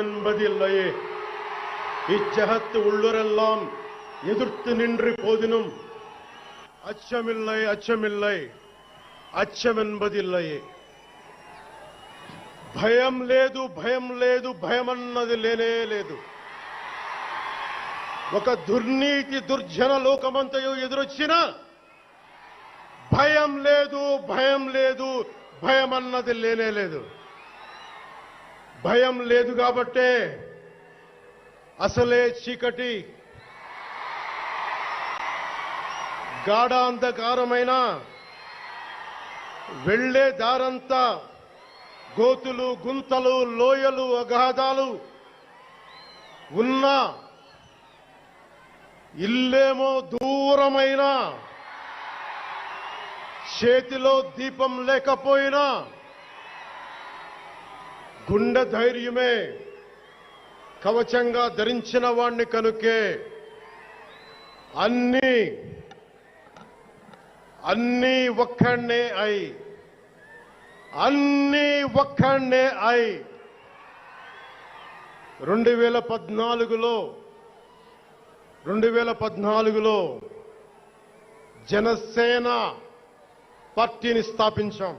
என்பதில்லையே இச்சகத்து உள்ளுரெல்லாம் எதிர்த்து நின்று போதினும் அச்சமில்லை அச்சமில்லை అచ్చం என்பதில்லையே భయం లేదు భయం లేదు భయం అన్నది లేనే లేదు ఒక దుర్నీతి దుర్జన లోకమంతయు ఎదురొచ్చినా భయం లేదు భయం లేదు భయం అన్నది లేనే లేదు భయం లేదు కాబట్టే అసలే చీకటి గాఢాంధకారమైన వెళ్లే దారంతా గోతులు గుంతలు లోయలు అగాధాలు ఉన్నా ఇల్లేమో దూరమైన చేతిలో దీపం లేకపోయినా గుండె ధైర్యమే కవచంగా ధరించిన వాణ్ణి కనుకే అన్నీ ఒక్కడే అయి అన్నీ ఒక్కడే అయి 2014లో జనసేన పార్టీని స్థాపించాం.